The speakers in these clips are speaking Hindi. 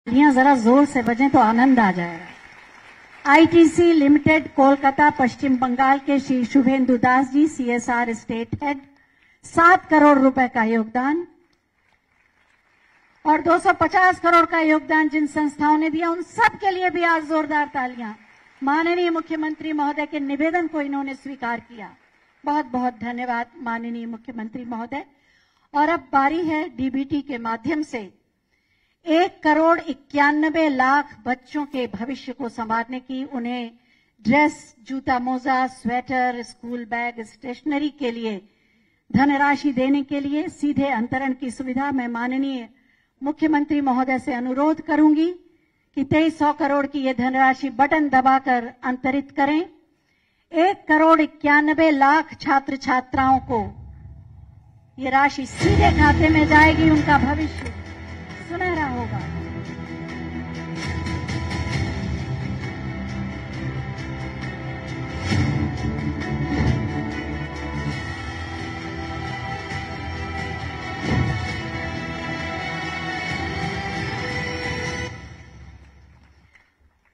तालियां जरा जोर से बजें तो आनंद आ जाएगा। आईटीसी लिमिटेड कोलकाता पश्चिम बंगाल के Shri Suvendu Das ji, CSR state head, 7 crore रुपए का योगदान, और 250 करोड़ का योगदान जिन संस्थाओं ने दिया उन सब के लिए भी आज जोरदार तालियां। माननीय मुख्यमंत्री महोदय के निवेदन को इन्होंने स्वीकार किया। बहुत बहुत धन्यवाद माननीय मुख्यमंत्री महोदय। और अब बारी है डीबीटी के माध्यम से 1,91,00,000 बच्चों के भविष्य को संवारने की, उन्हें ड्रेस, जूता, मोजा, स्वेटर, स्कूल बैग, स्टेशनरी के लिए धनराशि देने के लिए सीधे अंतरण की सुविधा मैं माननीय मुख्यमंत्री महोदय से अनुरोध करूंगी कि 2300 करोड़ की ये धनराशि बटन दबाकर अंतरित करें। 1,91,00,000 छात्र छात्राओं को ये राशि सीधे खाते में जाएगी, उनका भविष्य सुनहरा होगा।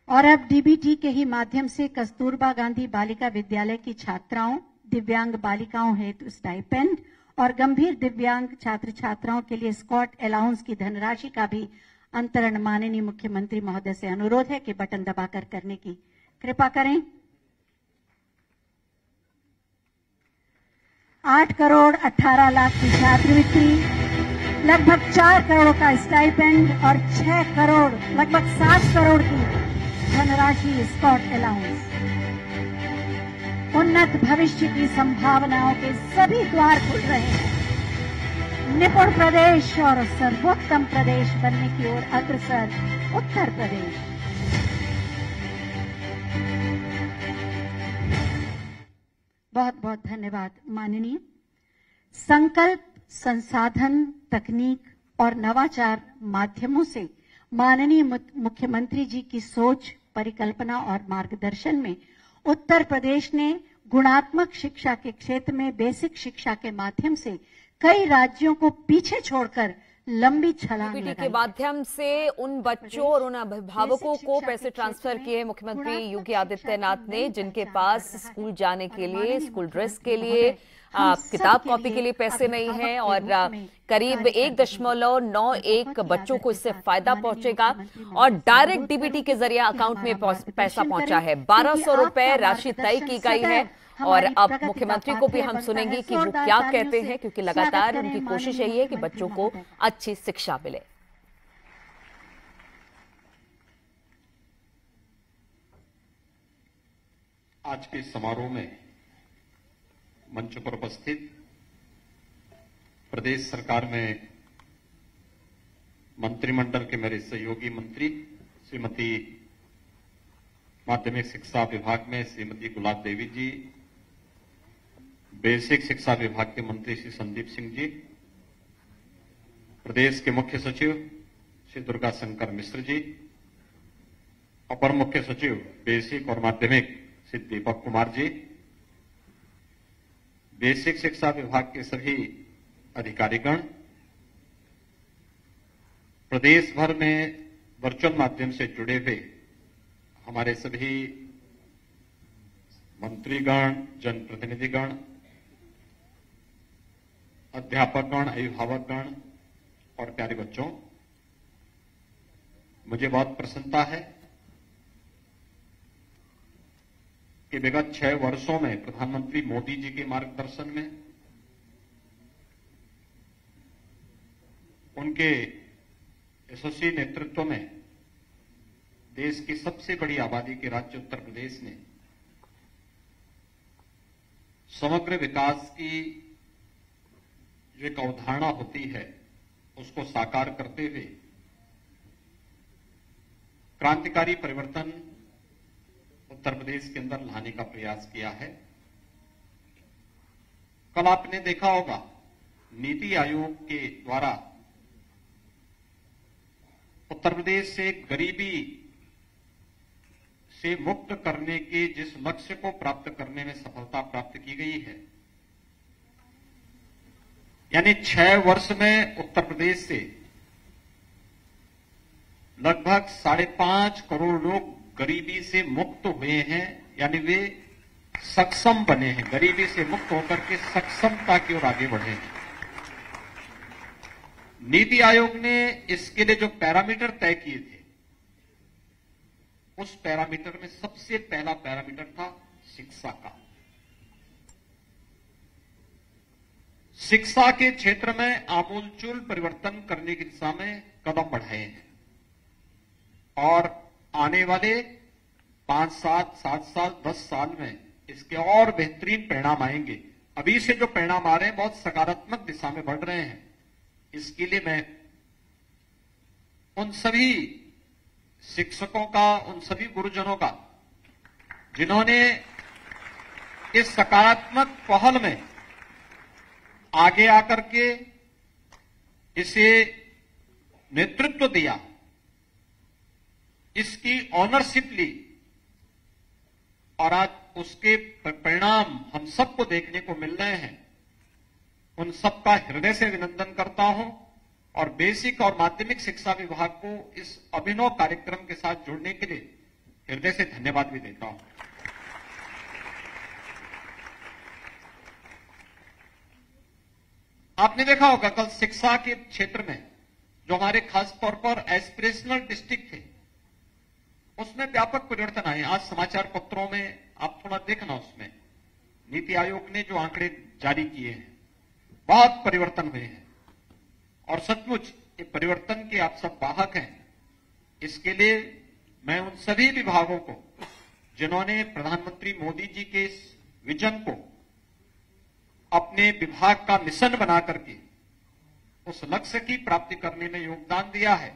और अब डीबीटी के ही माध्यम से कस्तूरबा गांधी बालिका विद्यालय की छात्राओं, दिव्यांग बालिकाओं हेतु स्टाइपेंड और गंभीर दिव्यांग छात्र छात्राओं के लिए स्कॉट अलाउंस की धनराशि का भी अंतरण माननीय मुख्यमंत्री महोदय से अनुरोध है कि बटन दबाकर करने की कृपा करें। 8,18,00,000 की छात्रवृत्ति, लगभग 4 करोड़ का स्टाइपेंड और 6 करोड़, लगभग 7 करोड़ की धनराशि स्कॉट अलाउंस। उन्नत भविष्य की संभावनाओं के सभी द्वार खुल रहे हैं। निपुण प्रदेश और सर्वोत्तम प्रदेश बनने की ओर अग्रसर उत्तर प्रदेश। बहुत बहुत धन्यवाद माननीय। संकल्प, संसाधन, तकनीक और नवाचार माध्यमों से माननीय मुख्यमंत्री जी की सोच, परिकल्पना और मार्गदर्शन में उत्तर प्रदेश ने गुणात्मक शिक्षा के क्षेत्र में बेसिक शिक्षा के माध्यम से कई राज्यों को पीछे छोड़कर लंबी छलांग लगाई। के माध्यम से उन बच्चों और उन अभिभावकों को पैसे ट्रांसफर किए मुख्यमंत्री योगी आदित्यनाथ ने, जिनके पास स्कूल जाने के लिए, स्कूल ड्रेस के लिए, किताब कॉपी के लिए पैसे नहीं है, और करीब 1.91 बच्चों को इससे फायदा पहुंचेगा और डायरेक्ट डीबीटी के जरिए अकाउंट में पैसा पहुंचा है। 1,200 रुपए राशि तय की गई है और अब मुख्यमंत्री को भी हम सुनेंगे कि वो क्या कहते हैं, क्योंकि लगातार उनकी कोशिश यही है कि बच्चों को अच्छी शिक्षा मिले। आज के समारोह में मंच पर उपस्थित प्रदेश सरकार में मंत्रिमंडल के मेरे सहयोगी मंत्री श्रीमती माध्यमिक शिक्षा विभाग में श्रीमती गुलाब देवी जी, बेसिक शिक्षा विभाग के मंत्री श्री संदीप सिंह जी, प्रदेश के मुख्य सचिव श्री दुर्गा शंकर मिश्र जी, अपर मुख्य सचिव बेसिक और माध्यमिक श्री दीपक कुमार जी, बेसिक शिक्षा विभाग के सभी अधिकारीगण, प्रदेश भर में वर्चुअल माध्यम से जुड़े हुए हमारे सभी मंत्रीगण, जनप्रतिनिधिगण, अध्यापकगण, अभिभावकगण और प्यारे बच्चों, मुझे बहुत प्रसन्नता है कि विगत 6 वर्षों में प्रधानमंत्री मोदी जी के मार्गदर्शन में, उनके यशस्वी नेतृत्व में देश की सबसे बड़ी आबादी के राज्य उत्तर प्रदेश ने समग्र विकास की जो एक अवधारणा होती है उसको साकार करते हुए क्रांतिकारी परिवर्तन उत्तर प्रदेश के अंदर लाने का प्रयास किया है। कल आपने देखा होगा नीति आयोग के द्वारा उत्तर प्रदेश से गरीबी से मुक्त करने के जिस लक्ष्य को प्राप्त करने में सफलता प्राप्त की गई है, यानी 6 वर्ष में उत्तर प्रदेश से लगभग 5.5 करोड़ लोग गरीबी से मुक्त हुए हैं, यानी वे सक्षम बने हैं, गरीबी से मुक्त होकर के सक्षमता की ओर आगे बढ़े हैं। नीति आयोग ने इसके लिए जो पैरामीटर तय किए थे, उस पैरामीटर में सबसे पहला पैरामीटर था शिक्षा का। शिक्षा के क्षेत्र में आमूलचूल परिवर्तन करने की दिशा में कदम बढ़ाए हैं और आने वाले 5 साल, 7 साल, 10 साल में इसके और बेहतरीन परिणाम आएंगे। अभी से जो परिणाम आ रहे हैं बहुत सकारात्मक दिशा में बढ़ रहे हैं। इसके लिए मैं उन सभी शिक्षकों का, उन सभी गुरुजनों का, जिन्होंने इस सकारात्मक पहल में आगे आकर के इसे नेतृत्व दिया, इसकी ऑनरशिप ली और आज उसके परिणाम हम सबको देखने को मिल रहे हैं, उन सबका हृदय से अभिनंदन करता हूं और बेसिक और माध्यमिक शिक्षा विभाग को इस अभिनव कार्यक्रम के साथ जुड़ने के लिए हृदय से धन्यवाद भी देता हूं। आपने देखा होगा कल शिक्षा के क्षेत्र में जो हमारे खास तौर पर एस्पिरेशनल डिस्ट्रिक्ट थे, उसमें व्यापक परिवर्तन आए। आज समाचार पत्रों में आप थोड़ा देखना, उसमें नीति आयोग ने जो आंकड़े जारी किए हैं, बहुत परिवर्तन हुए हैं और सचमुच ये परिवर्तन के आप सब वाहक हैं। इसके लिए मैं उन सभी विभागों को, जिन्होंने प्रधानमंत्री मोदी जी के इस विजन को अपने विभाग का मिशन बना करके उस लक्ष्य की प्राप्ति करने में योगदान दिया है,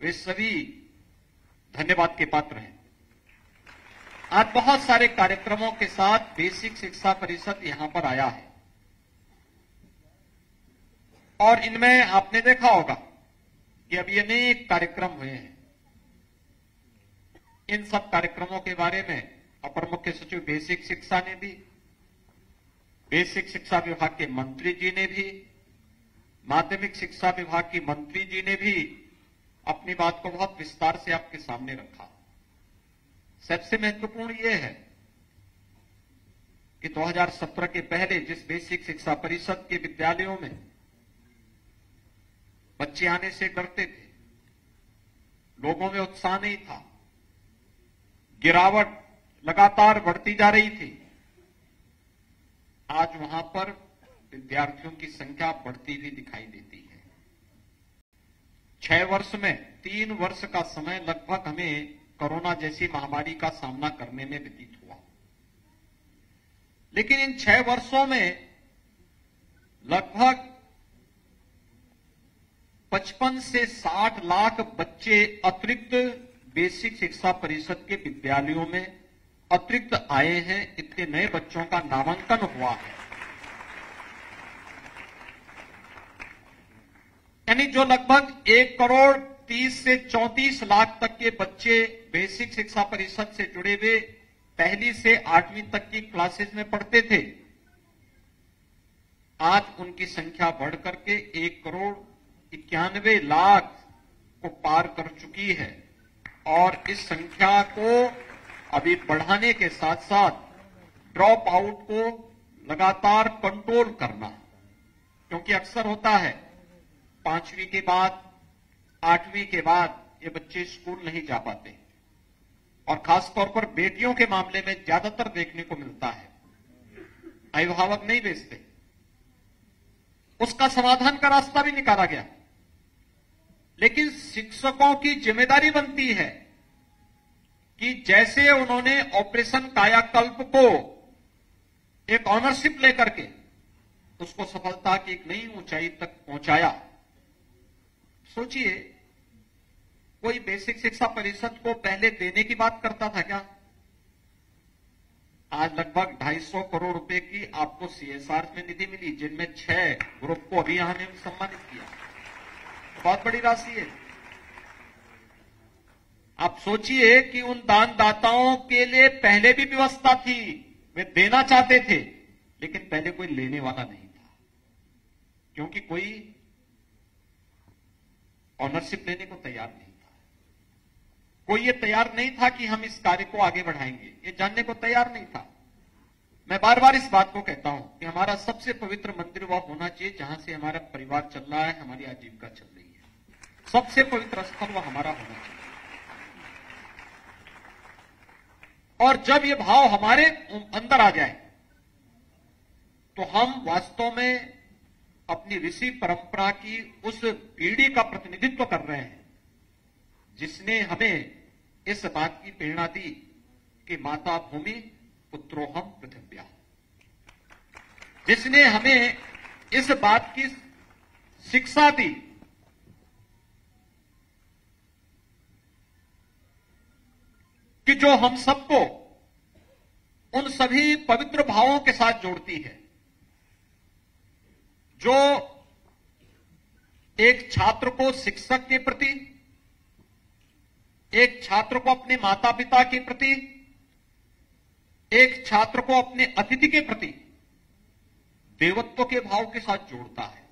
वे सभी धन्यवाद के पात्र हैं। आज बहुत सारे कार्यक्रमों के साथ बेसिक शिक्षा परिषद यहां पर आया है और इनमें आपने देखा होगा कि अभी अनेक कार्यक्रम हुए हैं। इन सब कार्यक्रमों के बारे में अपर मुख्य सचिव बेसिक शिक्षा ने भी, बेसिक शिक्षा विभाग के मंत्री जी ने भी, माध्यमिक शिक्षा विभाग की मंत्री जी ने भी अपनी बात को बहुत विस्तार से आपके सामने रखा। सबसे महत्वपूर्ण यह है कि 2017 के पहले जिस बेसिक शिक्षा परिषद के विद्यालयों में बच्चे आने से डरते थे, लोगों में उत्साह नहीं था, गिरावट लगातार बढ़ती जा रही थी, आज वहां पर विद्यार्थियों की संख्या बढ़ती हुई दिखाई देती है। 6 वर्ष में 3 वर्ष का समय लगभग हमें कोरोना जैसी महामारी का सामना करने में व्यतीत हुआ, लेकिन इन 6 वर्षों में लगभग 55 से 60 लाख बच्चे अतिरिक्त बेसिक शिक्षा परिषद के विद्यालयों में अतिरिक्त आए हैं। इतने नए बच्चों का नामांकन हुआ है, यानी जो लगभग 1 करोड़ 30 से 34 लाख तक के बच्चे बेसिक शिक्षा परिषद से जुड़े हुए पहली से 8वीं तक की क्लासेस में पढ़ते थे, आज उनकी संख्या बढ़ करके 1 करोड़ 91 लाख को पार कर चुकी है और इस संख्या को अभी बढ़ाने के साथ साथ ड्रॉप आउट को लगातार कंट्रोल करना, क्योंकि अक्सर होता है 5वीं के बाद 8वीं के बाद ये बच्चे स्कूल नहीं जा पाते और खासतौर पर बेटियों के मामले में ज्यादातर देखने को मिलता है, अभिभावक नहीं भेजते। उसका समाधान का रास्ता भी निकाला गया, लेकिन शिक्षकों की जिम्मेदारी बनती है कि जैसे उन्होंने ऑपरेशन कायाकल्प को एक ऑनरशिप लेकर के उसको सफलता की एक नई ऊंचाई तक पहुंचाया। सोचिए, कोई बेसिक शिक्षा परिषद को पहले देने की बात करता था क्या? आज लगभग 250 करोड़ रुपए की आपको सीएसआर में निधि मिली, जिनमें 6 ग्रुप को अभी हमने सम्मानित किया। बहुत बड़ी राशि है। आप सोचिए कि उन दानदाताओं के लिए पहले भी व्यवस्था थी, वे देना चाहते थे, लेकिन पहले कोई लेने वाला नहीं था, क्योंकि कोई ऑनरशिप लेने को तैयार नहीं था। कोई ये तैयार नहीं था कि हम इस कार्य को आगे बढ़ाएंगे, ये जानने को तैयार नहीं था। मैं बार बार इस बात को कहता हूं कि हमारा सबसे पवित्र मंदिर वह होना चाहिए जहां से हमारा परिवार चल रहा है, हमारी आजीविका चल रही है। सबसे पवित्र स्थल वह हमारा होना चाहिए। और जब ये भाव हमारे अंदर आ जाए तो हम वास्तव में अपनी ऋषि परंपरा की उस पीढ़ी का प्रतिनिधित्व कर रहे हैं जिसने हमें इस बात की प्रेरणा दी कि माता भूमि पुत्रोहम पृथिव्या, जिसने हमें इस बात की शिक्षा दी कि जो हम सबको उन सभी पवित्र भावों के साथ जोड़ती है जो एक छात्र को शिक्षक के प्रति, एक छात्र को अपने माता पिता के प्रति, एक छात्र को अपने अतिथि के प्रति देवत्व के भाव के साथ जोड़ता है।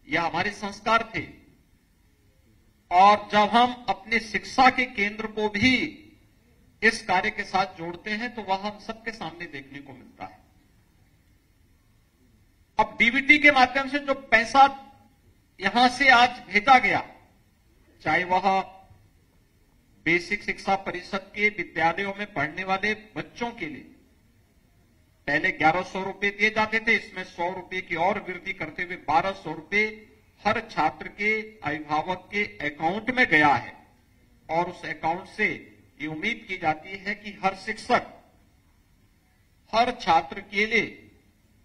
यह हमारे संस्कार थे। और जब हम अपने शिक्षा के केंद्र को भी इस कार्य के साथ जोड़ते हैं तो वह हम सबके सामने देखने को मिलता है। अब डीबीटी के माध्यम से जो पैसा यहां से आज भेजा गया, चाहे वह बेसिक शिक्षा परिषद के विद्यालयों में पढ़ने वाले बच्चों के लिए पहले 1100 रुपए दिए जाते थे, इसमें 100 रुपए की और वृद्धि करते हुए 1200 रुपए हर छात्र के अभिभावक के अकाउंट में गया है। और उस अकाउंट से ये उम्मीद की जाती है कि हर शिक्षक हर छात्र के लिए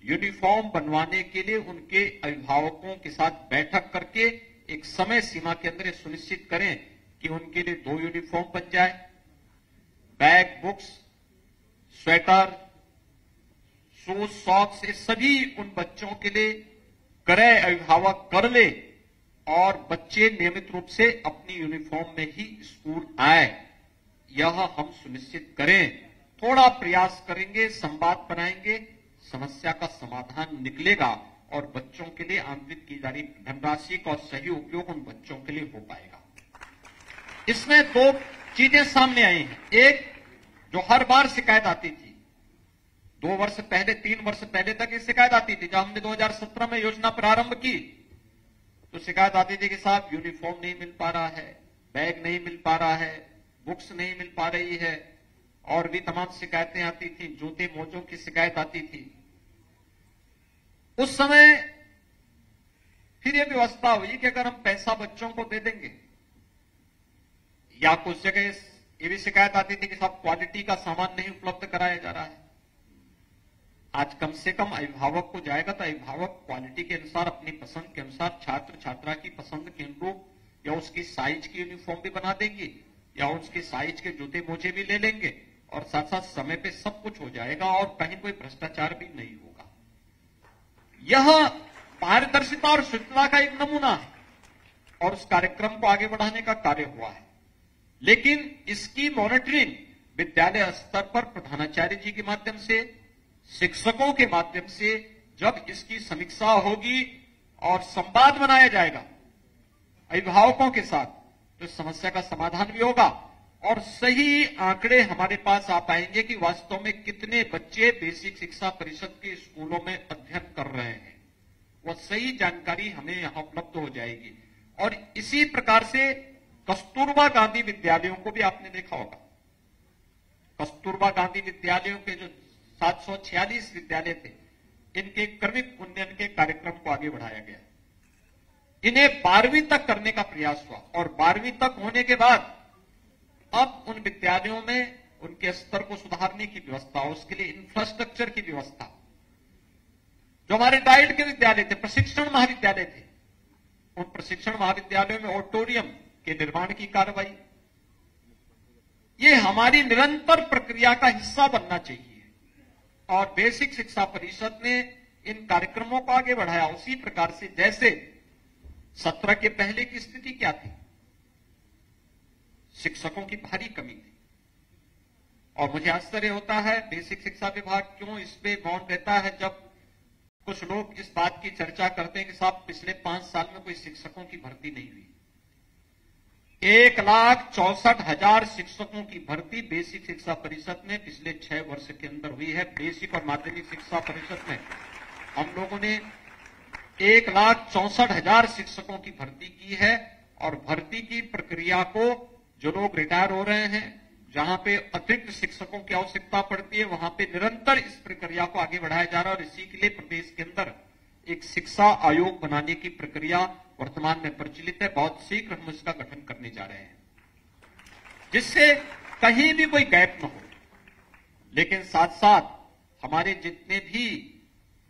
यूनिफॉर्म बनवाने के लिए उनके अभिभावकों के साथ बैठक करके एक समय सीमा के अंदर सुनिश्चित करें कि उनके लिए 2 यूनिफॉर्म बन जाए, bag, books, sweater, shoes, socks, ये सभी उन बच्चों के लिए क्रय अभिभावक कर ले और बच्चे नियमित रूप से अपनी यूनिफॉर्म में ही स्कूल आए। यह हम सुनिश्चित करें। थोड़ा प्रयास करेंगे, संवाद बनाएंगे, समस्या का समाधान निकलेगा और बच्चों के लिए आवंटित की जा रही धनराशि का सही उपयोग उन बच्चों के लिए हो पाएगा। इसमें 2 चीजें सामने आई हैं। एक, जो हर बार शिकायत आती थी, 2 वर्ष पहले, 3 वर्ष पहले तक ये शिकायत आती थी। जब हमने 2017 में योजना प्रारंभ की तो शिकायत आती थी कि साहब यूनिफॉर्म नहीं मिल पा रहा है, बैग नहीं मिल पा रहा है, बुक्स नहीं मिल पा रही है, और भी तमाम शिकायतें आती थी, जूते मोजों की शिकायत आती थी। उस समय फिर यह व्यवस्था हुई कि अगर हम पैसा बच्चों को दे देंगे, या कुछ जगह ये भी शिकायत आती थी कि साहब क्वालिटी का सामान नहीं उपलब्ध कराया जा रहा है। आज कम से कम अभिभावक को जाएगा तो अभिभावक क्वालिटी के अनुसार, अपनी पसंद के अनुसार, छात्र छात्रा की पसंद के अनुरूप या उसकी साइज की यूनिफॉर्म भी बना देंगे या उसके साइज के जूते मोजे भी ले लेंगे और साथ साथ समय पे सब कुछ हो जाएगा और कहीं कोई भ्रष्टाचार भी नहीं होगा। यह पारदर्शिता और शुद्धता का एक नमूना है और उस कार्यक्रम को आगे बढ़ाने का कार्य हुआ है। लेकिन इसकी मॉनिटरिंग विद्यालय स्तर पर प्रधानाचार्य जी के माध्यम से, शिक्षकों के माध्यम से जब इसकी समीक्षा होगी और संवाद बनाया जाएगा अभिभावकों के साथ, तो इस समस्या का समाधान भी होगा और सही आंकड़े हमारे पास आ पाएंगे कि वास्तव में कितने बच्चे बेसिक शिक्षा परिषद के स्कूलों में अध्ययन कर रहे हैं। वह सही जानकारी हमें यहां उपलब्ध हो जाएगी। और इसी प्रकार से कस्तूरबा गांधी विद्यालयों को भी आपने देखा होगा। कस्तूरबा गांधी विद्यालयों के जो 746 विद्यालय थे, इनके क्रमिक उन्नयन के कार्यक्रम को आगे बढ़ाया गया। इन्हें 12वीं तक करने का प्रयास हुआ और 12वीं तक होने के बाद अब उन विद्यालयों में उनके स्तर को सुधारने की व्यवस्था, उसके लिए इंफ्रास्ट्रक्चर की व्यवस्था, जो हमारे डाइट के विद्यालय थे, प्रशिक्षण महाविद्यालय थे, उन प्रशिक्षण महाविद्यालयों में ऑडिटोरियम के निर्माण की कार्रवाई, ये हमारी निरंतर प्रक्रिया का हिस्सा बनना चाहिए। और बेसिक शिक्षा परिषद ने इन कार्यक्रमों को आगे बढ़ाया उसी प्रकार से जैसे सत्र के पहले की स्थिति क्या थी, शिक्षकों की भारी कमी थी। और मुझे आश्चर्य होता है बेसिक शिक्षा विभाग क्यों इस पे मौन रहता है, जब कुछ लोग इस बात की चर्चा करते हैं कि साहब पिछले 5 साल में कोई शिक्षकों की भर्ती नहीं हुई। 1,64,000 शिक्षकों की भर्ती बेसिक शिक्षा परिषद में पिछले 6 वर्ष के अंदर हुई है। बेसिक और माध्यमिक शिक्षा परिषद में हम लोगों ने 1,64,000 शिक्षकों की भर्ती की है और भर्ती की प्रक्रिया को जो लोग रिटायर हो रहे हैं, जहां पे अतिरिक्त शिक्षकों की आवश्यकता पड़ती है, वहां पे निरंतर इस प्रक्रिया को आगे बढ़ाया जा रहा है और इसी के लिए प्रदेश के अंदर एक शिक्षा आयोग बनाने की प्रक्रिया वर्तमान में प्रचलित है। बहुत शीघ्र हम इसका गठन करने जा रहे हैं, जिससे कहीं भी कोई गैप न हो। लेकिन साथ साथ हमारे जितने भी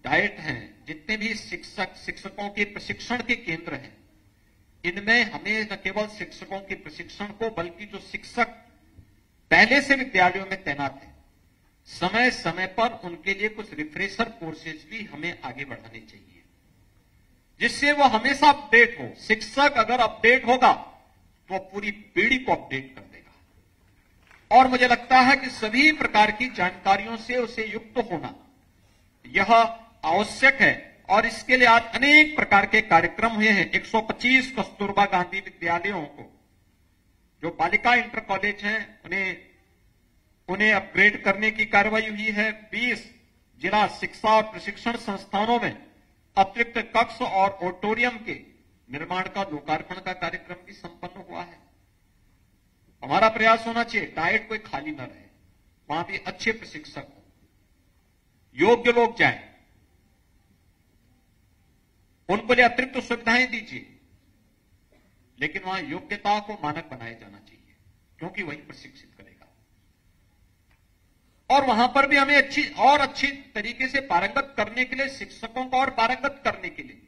डाइट हैं, जितने भी शिक्षकों के प्रशिक्षण के केंद्र हैं, इनमें हमें न केवल शिक्षकों के प्रशिक्षण को, बल्कि जो शिक्षक पहले से विद्यालयों में तैनात है, समय समय पर उनके लिए कुछ रिफ्रेशर कोर्सेज भी हमें आगे बढ़ाने चाहिए, जिससे वो हमेशा अपडेट हो। शिक्षक अगर अपडेट होगा तो पूरी पीढ़ी को अपडेट कर देगा। और मुझे लगता है कि सभी प्रकार की जानकारियों से उसे युक्त होना यह आवश्यक है और इसके लिए आज अनेक प्रकार के कार्यक्रम हुए हैं। 125 कस्तूरबा गांधी विद्यालयों को, जो बालिका इंटर कॉलेज हैं, उन्हें अपग्रेड करने की कार्रवाई हुई है। 20 जिला शिक्षा और प्रशिक्षण संस्थानों में अतिरिक्त कक्ष और ऑडिटोरियम के निर्माण का लोकार्पण का कार्यक्रम भी संपन्न हुआ है। हमारा प्रयास होना चाहिए डाइट कोई खाली न रहे, वहां भी अच्छे प्रशिक्षक हो, योग्य लोग जाएं, उनको लिए अतिरिक्त सुविधाएं दीजिए, लेकिन वहां योग्यता को मानक बनाया जाना चाहिए, क्योंकि वही प्रशिक्षित करेगा। और वहां पर भी हमें अच्छी तरीके से पारंगत करने के लिए, शिक्षकों को और पारंगत करने के लिए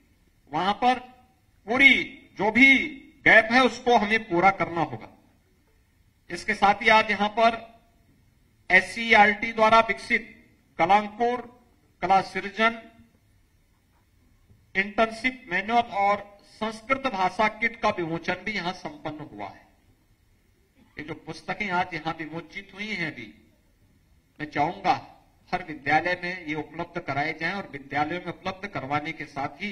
वहां पर पूरी जो भी गैप है उसको हमें पूरा करना होगा। इसके साथ ही आज यहां पर SCERT द्वारा विकसित कलांकुर, कला सृजन, इंटर्नशिप मैनुअल और संस्कृत भाषा किट का विमोचन भी यहां संपन्न हुआ है। ये जो पुस्तकें आज यहां विमोचित हुई हैं भी, मैं चाहूंगा हर विद्यालय में ये उपलब्ध कराए जाएं और विद्यालयों में उपलब्ध करवाने के साथ ही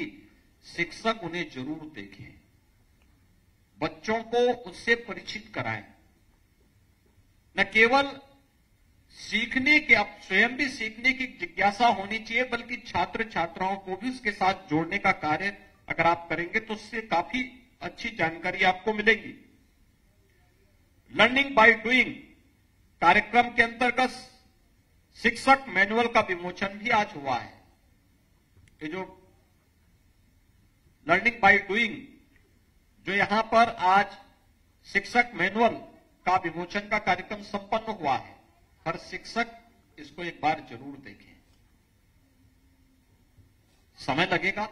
शिक्षक उन्हें जरूर देखें, बच्चों को उससे परिचित कराएं। न केवल सीखने के, अब स्वयं भी सीखने की जिज्ञासा होनी चाहिए, बल्कि छात्र छात्राओं को भी उसके साथ जोड़ने का कार्य अगर आप करेंगे तो उससे काफी अच्छी जानकारी आपको मिलेगी। लर्निंग बाय डूइंग कार्यक्रम के अंतर्गत शिक्षक मैनुअल का विमोचन भी आज हुआ है। ये जो लर्निंग बाय डूइंग, जो यहां पर आज शिक्षक मैनुअल का विमोचन का कार्यक्रम संपन्न हुआ है, हर शिक्षक इसको एक बार जरूर देखें। समय लगेगा,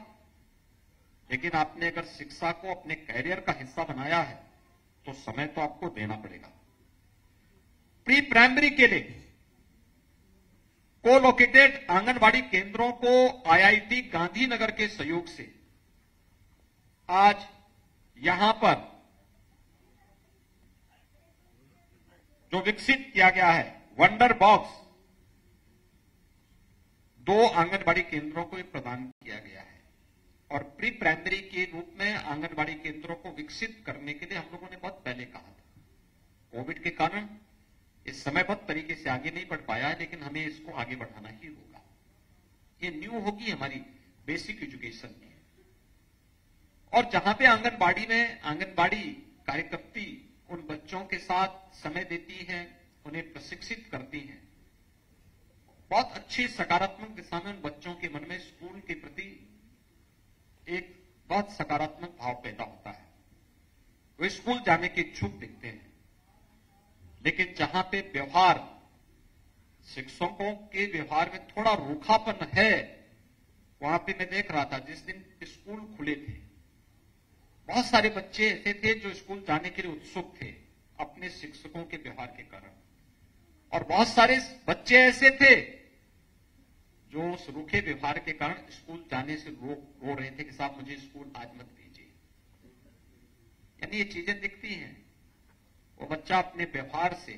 लेकिन आपने अगर शिक्षा को अपने कैरियर का हिस्सा बनाया है तो समय तो आपको देना पड़ेगा। प्री प्राइमरी के लिए कोलोकेटेड आंगनबाड़ी केंद्रों को IIT गांधीनगर के सहयोग से आज यहां पर जो विकसित किया गया है वंडर बॉक्स, 2 आंगनबाड़ी केंद्रों को प्रदान किया गया है। और प्री प्राइमरी के रूप में आंगनबाड़ी केंद्रों को विकसित करने के लिए हम लोगों ने बहुत पहले कहा था। कोविड के कारण इस समयबद्ध तरीके से आगे नहीं बढ़ पाया है, लेकिन हमें इसको आगे बढ़ाना ही होगा। ये न्यू होगी हमारी बेसिक एजुकेशन की। और जहां पे आंगनबाड़ी में आंगनबाड़ी कार्यकर्ती उन बच्चों के साथ समय देती हैं, उन्हें प्रशिक्षित करती हैं, बहुत अच्छी सकारात्मक दिशा में उन बच्चों के मन में स्कूल के प्रति एक बहुत सकारात्मक भाव पैदा होता है। वे स्कूल जाने के इच्छुक दिखते हैं। लेकिन जहां पे व्यवहार, शिक्षकों के व्यवहार में थोड़ा रूखापन है, वहां पे मैं देख रहा था जिस दिन स्कूल खुले थे, बहुत सारे बच्चे ऐसे थे जो स्कूल जाने के लिए उत्सुक थे अपने शिक्षकों के व्यवहार के कारण, और बहुत सारे बच्चे ऐसे थे जो उस रूखे व्यवहार के कारण स्कूल जाने से रो रहे थे कि साहब मुझे स्कूल आज मत भेजिए। यानी ये चीजें दिखती हैं। वो बच्चा अपने व्यवहार से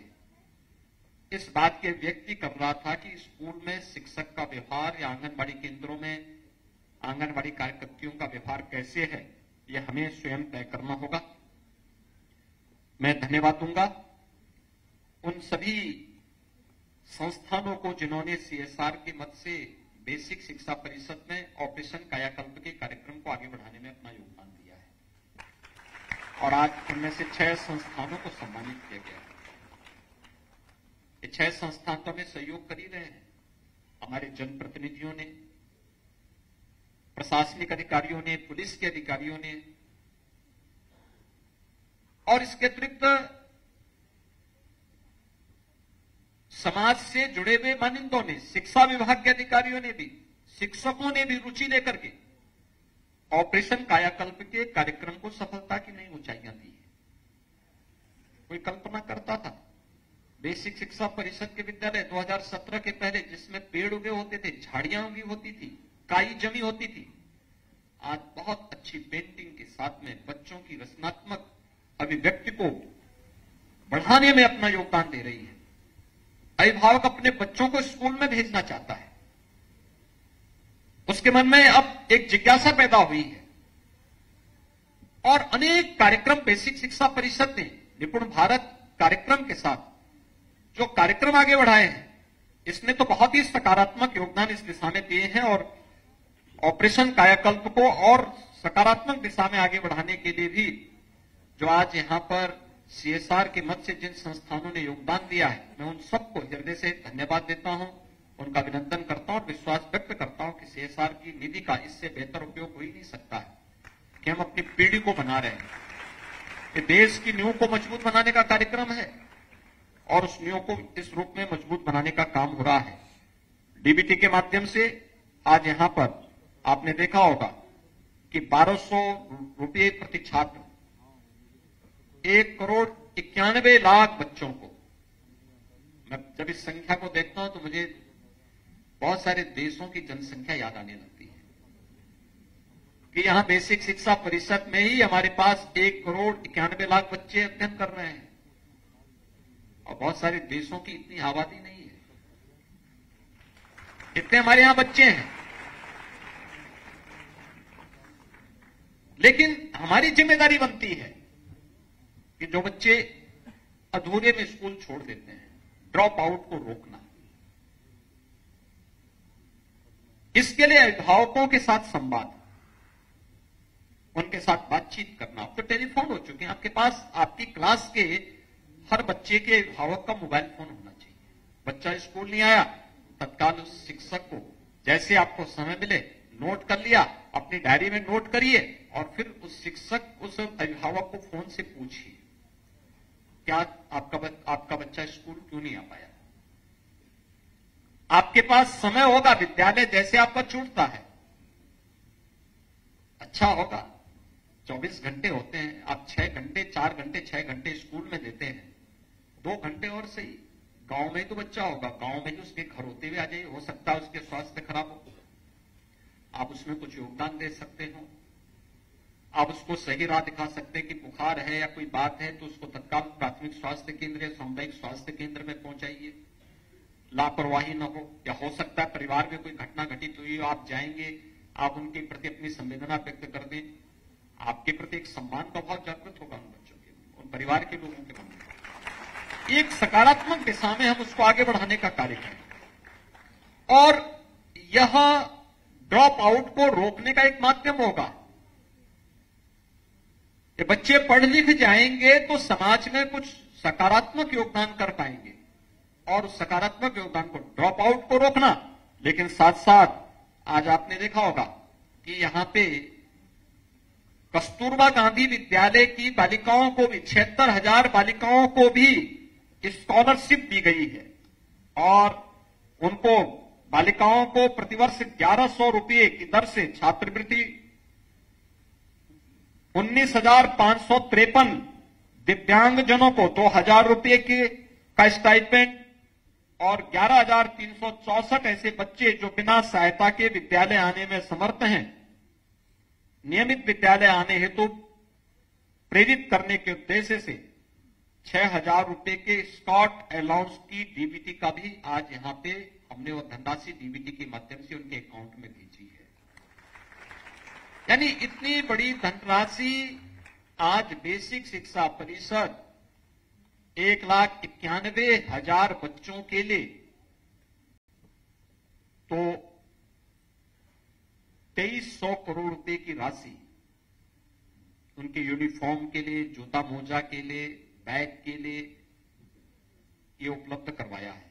इस बात के व्यक्ति कर रहा था कि स्कूल में शिक्षक का व्यवहार या आंगनबाड़ी केंद्रों में आंगनबाड़ी कार्यकर्तियों का व्यवहार कैसे है, ये हमें स्वयं तय करना होगा। मैं धन्यवाद दूंगा उन सभी संस्थानों को जिन्होंने सीएसआर के मद से बेसिक शिक्षा परिषद में ऑपरेशन कायाकल्प के कार्यक्रम को आगे बढ़ाने में अपना योगदान दिया है और आज उनमें से 6 संस्थानों को सम्मानित किया गया है। ये 6 संस्थान तो हमें सहयोग कर ही रहे हैं, हमारे जनप्रतिनिधियों ने, प्रशासनिक अधिकारियों ने, पुलिस के अधिकारियों ने, और इसके अतिरिक्त समाज से जुड़े हुए मानिंदों ने, शिक्षा विभाग के अधिकारियों ने भी, शिक्षकों ने भी रुचि लेकर के ऑपरेशन कायाकल्प के कार्यक्रम को सफलता की नई ऊंचाइयां दी है। कोई कल्पना करता था बेसिक शिक्षा परिषद के विद्यालय 2017 के पहले जिसमें पेड़ उगे होते थे, झाड़ियां उगी होती थी, काई जमी होती थी, आज बहुत अच्छी पेंटिंग के साथ में बच्चों की रचनात्मक अभिव्यक्ति को बढ़ाने में अपना योगदान दे रही है। अभिभावक अपने बच्चों को स्कूल में भेजना चाहता है, उसके मन में अब एक जिज्ञासा पैदा हुई है और अनेक कार्यक्रम बेसिक शिक्षा परिषद ने निपुण भारत कार्यक्रम के साथ जो कार्यक्रम आगे बढ़ाए हैं, इसने तो बहुत ही सकारात्मक योगदान इस दिशा में दिए हैं और ऑपरेशन कायाकल्प को और सकारात्मक दिशा में आगे बढ़ाने के लिए भी जो आज यहां पर सीएसआर के मद से जिन संस्थानों ने योगदान दिया है, मैं उन सबको हृदय से धन्यवाद देता हूं, उनका अभिनंदन करता हूं और विश्वास व्यक्त करता हूं कि सीएसआर की निधि का इससे बेहतर उपयोग हो ही नहीं सकता है कि हम अपनी पीढ़ी को बना रहे हैं। ये देश की नींव को मजबूत बनाने का कार्यक्रम है और उस नींव को इस रूप में मजबूत बनाने का काम हो रहा है। डीबीटी के माध्यम से आज यहां पर आपने देखा होगा कि 1200 रुपये प्रति छात्र 1,91,00,000 बच्चों को, मैं जब इस संख्या को देखता हूं तो मुझे बहुत सारे देशों की जनसंख्या याद आने लगती है कि यहां बेसिक शिक्षा परिषद में ही हमारे पास 1,91,00,000 बच्चे अध्ययन कर रहे हैं और बहुत सारे देशों की इतनी आबादी नहीं है, इतने हमारे यहां बच्चे हैं। लेकिन हमारी जिम्मेदारी बनती है कि जो बच्चे अधूरे में स्कूल छोड़ देते हैं, ड्रॉप आउट को रोकना। इसके लिए अभिभावकों के साथ संवाद, उनके साथ बातचीत करना। अब तो टेलीफोन हो चुके हैं आपके पास, आपकी क्लास के हर बच्चे के अभिभावक का मोबाइल फोन होना चाहिए। बच्चा स्कूल नहीं आया, तत्काल उस शिक्षक को जैसे आपको समय मिले नोट कर लिया, अपनी डायरी में नोट करिए और फिर उस शिक्षक उस अभिभावक को फोन से पूछिए क्या आपका बच्चा स्कूल क्यों नहीं आ पाया। आपके पास समय होगा, विद्यालय जैसे आपका छूटता है अच्छा होगा, 24 घंटे होते हैं, आप 6 घंटे 4 घंटे 6 घंटे स्कूल में देते हैं, 2 घंटे और सही गांव में तो बच्चा होगा, गांव में ही उसके घर होते हुए आ जाइए, हो सकता है उसके स्वास्थ्य खराब हो, आप उसमें कुछ योगदान दे सकते हो, आप उसको सही राह दिखा सकते हैं कि बुखार है या कोई बात है तो उसको तत्काल प्राथमिक स्वास्थ्य केंद्र या सामुदायिक स्वास्थ्य केंद्र में पहुंचाइए, लापरवाही न हो। या हो सकता है परिवार में कोई घटना घटित हुई हो, आप जाएंगे, आप उनके प्रति अपनी संवेदना व्यक्त कर दें, आपके प्रति एक सम्मान का भाव जागृत होगा उन बच्चों के, उन परिवार के लोगों के मन में। एक सकारात्मक दिशा में हम उसको आगे बढ़ाने का कार्य करें और यह ड्रॉप आउट को रोकने का एक माध्यम होगा। ये बच्चे पढ़ लिख जाएंगे तो समाज में कुछ सकारात्मक योगदान कर पाएंगे और उस सकारात्मक योगदान को, ड्रॉप आउट को रोकना, लेकिन साथ साथ आज आपने देखा होगा कि यहां पे कस्तूरबा गांधी विद्यालय की बालिकाओं को भी 76,000 बालिकाओं को भी स्कॉलरशिप दी गई है और उनको बालिकाओं को प्रतिवर्ष 1,100 रुपये की दर से छात्रवृत्ति, 19,553 दिव्यांगजनों को 2,000 रुपये का स्टाइपेंड और 11,364 ऐसे बच्चे जो बिना सहायता के विद्यालय आने में समर्थ हैं, नियमित विद्यालय आने हेतु प्रेरित करने के उद्देश्य से 6,000 रुपये के स्कॉट अलाउंस की डीबीटी का भी आज यहां पे हमने वो धनराशि डीबीटी के माध्यम से उनके अकाउंट में भेजी है। यानी इतनी बड़ी धनराशि आज बेसिक शिक्षा परिषद 1,91,000 बच्चों के लिए तो 2300 करोड़ रुपए की राशि उनके यूनिफॉर्म के लिए, जूता मोजा के लिए, बैग के लिए ये उपलब्ध करवाया है।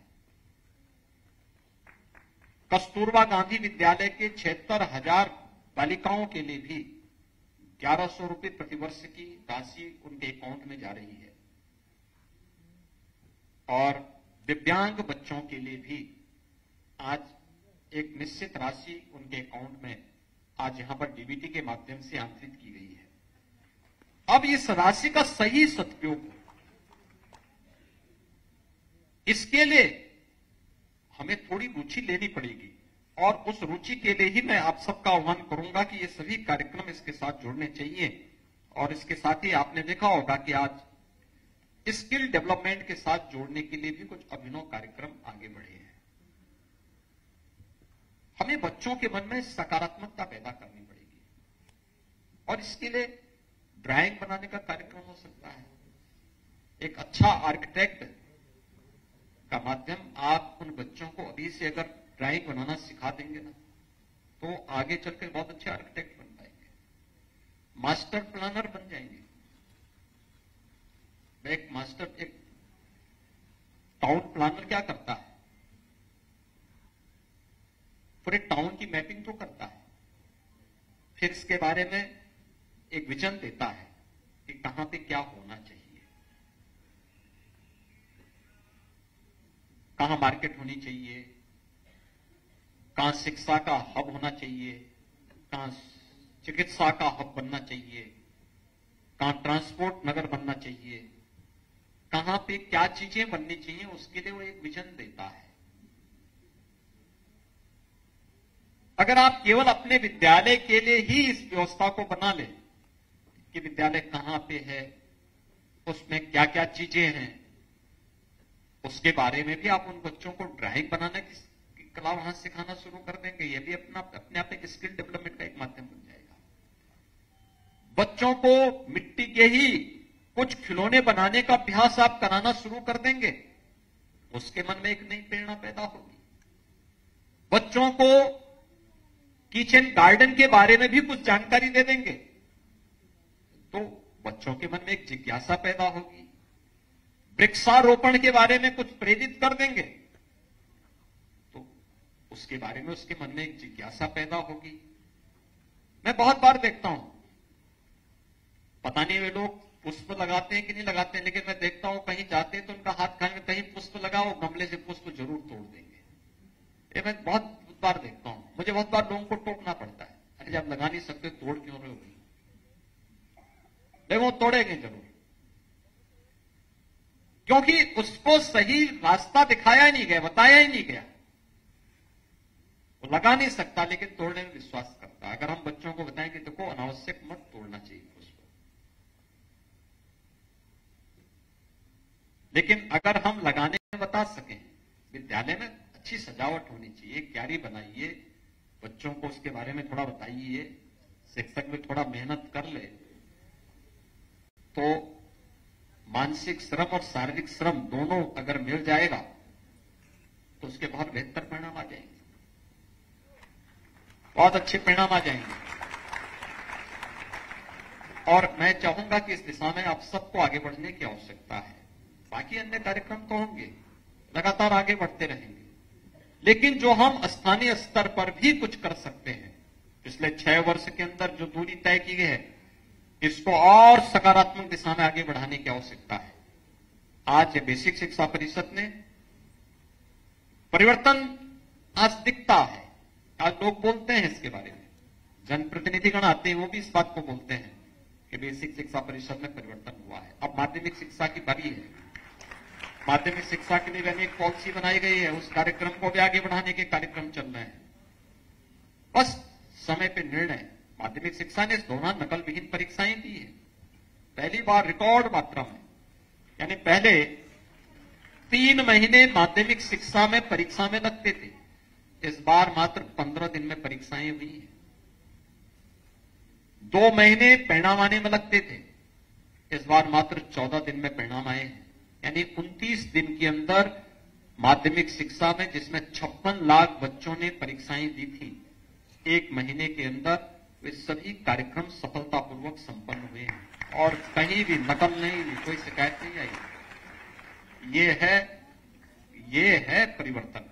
कस्तूरबा गांधी विद्यालय के 76,000 बालिकाओं के लिए भी 1100 रुपए प्रतिवर्ष की राशि उनके अकाउंट में जा रही है और दिव्यांग बच्चों के लिए भी आज एक निश्चित राशि उनके अकाउंट में आज यहां पर डीबीटी के माध्यम से आंतरित की गई है। अब इस राशि का सही सदुपयोग हो, इसके लिए हमें थोड़ी रुचि लेनी पड़ेगी और उस रुचि के लिए ही मैं आप सबका आह्वान करूंगा कि ये सभी कार्यक्रम इसके साथ जुड़ने चाहिए। और इसके साथ ही आपने देखा होगा कि आज स्किल डेवलपमेंट के साथ जोड़ने के लिए भी कुछ अभिनव कार्यक्रम आगे बढ़े हैं। हमें बच्चों के मन में सकारात्मकता पैदा करनी पड़ेगी और इसके लिए ड्राइंग बनाने का कार्यक्रम हो सकता है। एक अच्छा आर्किटेक्ट का माध्यम आप उन बच्चों को अभी से अगर ड्राइंग बनाना सिखा देंगे ना तो आगे चलकर बहुत अच्छे आर्किटेक्ट बन पाएंगे, मास्टर प्लानर बन जाएंगे। एक टाउन प्लानर क्या करता है? पूरे टाउन की मैपिंग तो करता है, फिर इसके बारे में एक विजन देता है कि कहां पे क्या होना चाहिए, कहां मार्केट होनी चाहिए, कहां शिक्षा का हब होना चाहिए, कहां चिकित्सा का हब बनना चाहिए, कहां ट्रांसपोर्ट नगर बनना चाहिए, कहां पे क्या चीजें बननी चाहिए, उसके लिए वो एक विजन देता है। अगर आप केवल अपने विद्यालय के लिए ही इस व्यवस्था को बना लें कि विद्यालय कहां पे है, उसमें क्या क्या चीजें हैं, उसके बारे में भी आप उन बच्चों को ड्राइंग बनाने की कला वहां सिखाना शुरू कर देंगे, यह भी अपने आप एक स्किल डेवलपमेंट का एक माध्यम बन जाएगा। बच्चों को मिट्टी के ही कुछ खिलौने बनाने का अभ्यास आप कराना शुरू कर देंगे, उसके मन में एक नई प्रेरणा पैदा होगी। बच्चों को किचन गार्डन के बारे में भी कुछ जानकारी दे देंगे तो बच्चों के मन में एक जिज्ञासा पैदा होगी। वृक्षारोपण के बारे में कुछ प्रेरित कर देंगे तो उसके बारे में उसके मन में एक जिज्ञासा पैदा होगी। मैं बहुत बार देखता हूं, पता नहीं वे लोग पुष्प लगाते हैं कि नहीं लगाते हैं, लेकिन मैं देखता हूं कहीं जाते हैं तो उनका हाथ खाने में कहीं पुष्प लगाओ, गमले से पुष्प जरूर तोड़ देंगे। ये मैं बहुत बार देखता हूं, मुझे बहुत बार लोगों को टोकना पड़ता है, अरे जब लगा नहीं सकते तोड़ क्यों रहे हो? देखो वो तोड़ेंगे जरूर, क्योंकि उसको सही रास्ता दिखाया ही नहीं गया, बताया ही नहीं गया। वो लगा नहीं सकता लेकिन तोड़ने में विश्वास करता है। अगर हम बच्चों को बताएं कि देखो अनावश्यक मत तोड़ना चाहिए पुष्प, लेकिन अगर हम लगाने में बता सकें, विद्यालय में अच्छी सजावट होनी चाहिए, क्यारी बनाइए, बच्चों को उसके बारे में थोड़ा बताइए, शिक्षक भी थोड़ा मेहनत कर ले तो मानसिक श्रम और शारीरिक श्रम दोनों अगर मिल जाएगा तो उसके बहुत बेहतर परिणाम आ जाएंगे, बहुत अच्छे परिणाम आ जाएंगे। और मैं चाहूंगा कि इस दिशा में आप सबको आगे बढ़ने की आवश्यकता है। बाकी अन्य कार्यक्रम तो होंगे, लगातार आगे बढ़ते रहेंगे, लेकिन जो हम स्थानीय स्तर पर भी कुछ कर सकते हैं, पिछले 6 वर्ष के अंदर जो दूरी तय की गई है, इसको और सकारात्मक दिशा में आगे बढ़ाने की आवश्यकता है। आज बेसिक शिक्षा परिषद ने परिवर्तन आज दिखता है, आज लोग बोलते हैं इसके बारे में, जनप्रतिनिधिगण आते हैं वो भी इस बात को बोलते हैं कि बेसिक शिक्षा परिषद में परिवर्तन हुआ है। अब माध्यमिक शिक्षा की बारी है, माध्यमिक शिक्षा के लिए अनेक पॉलिसी बनाई गई है, उस कार्यक्रम को भी आगे बढ़ाने के कार्यक्रम चल रहे हैं। बस समय पे निर्णय। माध्यमिक शिक्षा ने इस दौरान नकल विहीन परीक्षाएं दी है, पहली बार रिकॉर्ड मात्रा में, यानी पहले 3 महीने माध्यमिक शिक्षा में परीक्षा में लगते थे, इस बार मात्र 15 दिन में परीक्षाएं हुई हैं। 2 महीने परिणाम आने में लगते थे, इस बार मात्र 14 दिन में परिणाम आए हैं। यानी 29 दिन के अंदर माध्यमिक शिक्षा में, जिसमें 56 लाख बच्चों ने परीक्षाएं दी थी, 1 महीने के अंदर वे सभी कार्यक्रम सफलतापूर्वक संपन्न हुए हैं और कहीं भी नकल नहीं हुई, कोई शिकायत नहीं आई। ये है परिवर्तन,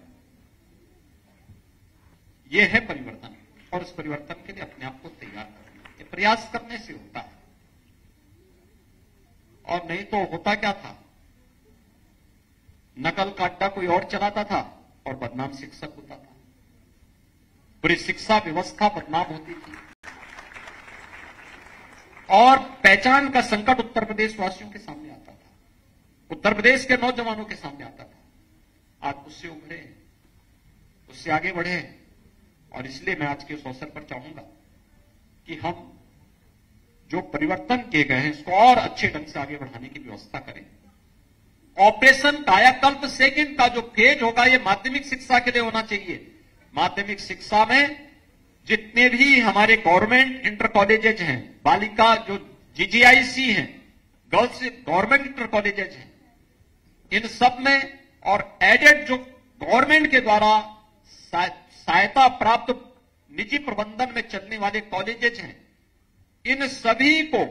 ये है परिवर्तन। और इस परिवर्तन के लिए अपने आप को तैयार करना, ये प्रयास करने से होता है। और नहीं तो होता क्या था, नकल का अड्डा कोई और चलाता था और बदनाम शिक्षक होता था, पूरी शिक्षा व्यवस्था बदनाम होती थी और पहचान का संकट उत्तर प्रदेश वासियों के सामने आता था, उत्तर प्रदेश के नौजवानों के सामने आता था। आज उससे उभरे, उससे आगे बढ़े। और इसलिए मैं आज के इस अवसर पर चाहूंगा कि हम जो परिवर्तन किए गए हैं इसको और अच्छे ढंग से आगे बढ़ाने की व्यवस्था करें। ऑपरेशन कायाकल्प सेकंड का जो फेज होगा ये माध्यमिक शिक्षा के लिए होना चाहिए। माध्यमिक शिक्षा में जितने भी हमारे गवर्नमेंट इंटर कॉलेजेज हैं, बालिका जो GGIC हैं, गर्ल्स गवर्नमेंट इंटर कॉलेजेज हैं, इन सब में और एडेड जो गवर्नमेंट के द्वारा सहायता प्राप्त निजी प्रबंधन में चलने वाले कॉलेजेज हैं, इन सभी को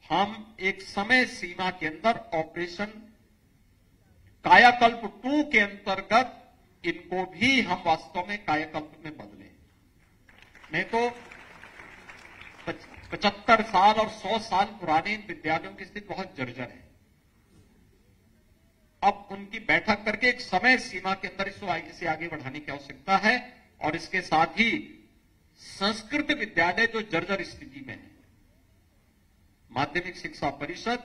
हम एक समय सीमा के अंदर ऑपरेशन कायाकल्प 2 के अंतर्गत इनको भी हम वास्तव में कायाकल्प में बदलें। नहीं तो 75 साल और 100 साल पुराने इन विद्यालयों की स्थिति बहुत जर्जर है। अब उनकी बैठक करके एक समय सीमा के अंदर इसे आगे बढ़ाने की आवश्यकता है। और इसके साथ ही संस्कृत विद्यालय जो जर्जर स्थिति में है, माध्यमिक शिक्षा परिषद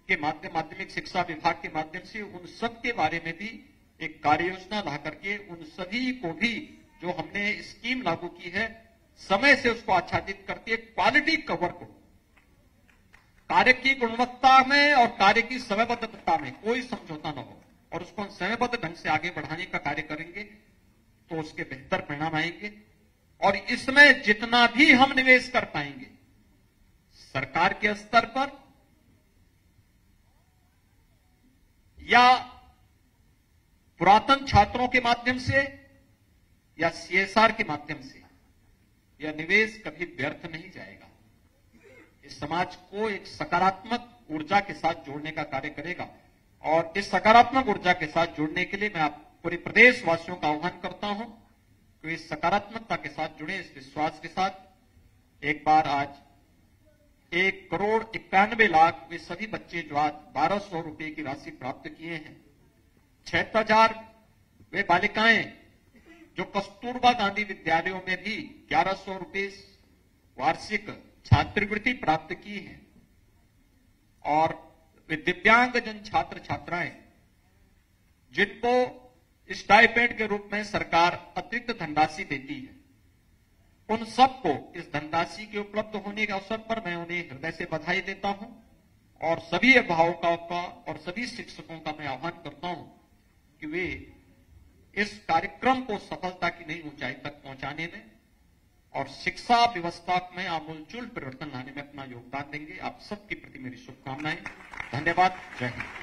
के माध्यमिक शिक्षा विभाग के माध्यम से उन सब के बारे में भी एक कार्य योजना ला करके उन सभी को भी जो हमने स्कीम लागू की है समय से उसको आच्छादित करके क्वालिटी कवर को, कार्य की गुणवत्ता में और कार्य की समयबद्धता में कोई समझौता न हो और उसको हम समयबद्ध ढंग से आगे बढ़ाने का कार्य करेंगे तो उसके बेहतर परिणाम आएंगे। और इसमें जितना भी हम निवेश कर पाएंगे सरकार के स्तर पर या पुरातन छात्रों के माध्यम से या CSR के माध्यम से, यह निवेश कभी व्यर्थ नहीं जाएगा। इस समाज को एक सकारात्मक ऊर्जा के साथ जोड़ने का कार्य करेगा। और इस सकारात्मक ऊर्जा के साथ जोड़ने के लिए मैं आप पूरे प्रदेश वासियों का आह्वान करता हूं कि इस सकारात्मकता के साथ जुड़े, इस विश्वास के साथ। एक बार आज 1,91,00,000 वे सभी बच्चे जो आज 1,200 रुपए की राशि प्राप्त किए हैं, 76,000 वे बालिकाएं जो कस्तूरबा गांधी विद्यालयों में भी 1,100 रुपए वार्षिक छात्रवृत्ति प्राप्त की है, और वे दिव्यांगजन छात्र छात्राएं जिनको स्टाइपेंड के रूप में सरकार अतिरिक्त धनराशि देती है, उन सबको इस धनराशि के उपलब्ध होने के अवसर पर मैं उन्हें हृदय से बधाई देता हूं। और सभी अभिभावकों का और सभी शिक्षकों का मैं आह्वान करता हूं कि वे इस कार्यक्रम को सफलता की नई ऊंचाई तक पहुंचाने में और शिक्षा व्यवस्था में आमूलचूल परिवर्तन लाने में अपना योगदान देंगे। आप सबके प्रति मेरी शुभकामनाएं। धन्यवाद। जय हिंद।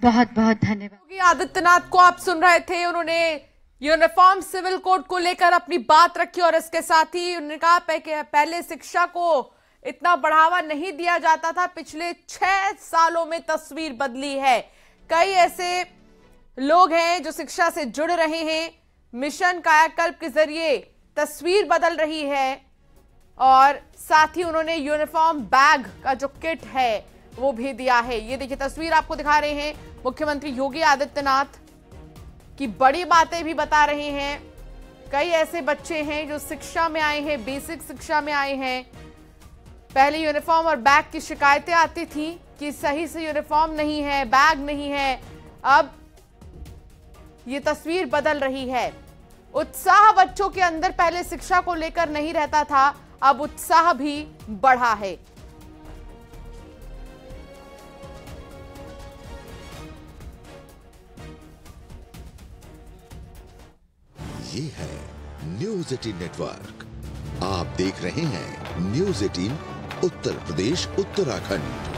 बहुत बहुत धन्यवाद। योगी आदित्यनाथ को आप सुन रहे थे, उन्होंने यूनिफॉर्म सिविल कोड को लेकर अपनी बात रखी और इसके साथ ही उन्होंने कहा कि पहले शिक्षा को इतना बढ़ावा नहीं दिया जाता था, पिछले 6 सालों में तस्वीर बदली है। कई ऐसे लोग हैं जो शिक्षा से जुड़ रहे हैं, मिशन कायाकल्प के जरिए तस्वीर बदल रही है। और साथ ही उन्होंने यूनिफॉर्म बैग का जो किट है वो भी दिया है। ये देखिए तस्वीर आपको दिखा रहे हैं, मुख्यमंत्री योगी आदित्यनाथ की बड़ी बातें भी बता रहे हैं। कई ऐसे बच्चे हैं जो शिक्षा में आए हैं, बेसिक शिक्षा में आए हैं। पहले यूनिफॉर्म और बैग की शिकायतें आती थी कि सही से यूनिफॉर्म नहीं है, बैग नहीं है। अब ये तस्वीर बदल रही है। उत्साह बच्चों के अंदर पहले शिक्षा को लेकर नहीं रहता था, अब उत्साह भी बढ़ा है। ये है न्यूज़ 18 नेटवर्क। आप देख रहे हैं न्यूज़ 18 उत्तर प्रदेश उत्तराखंड।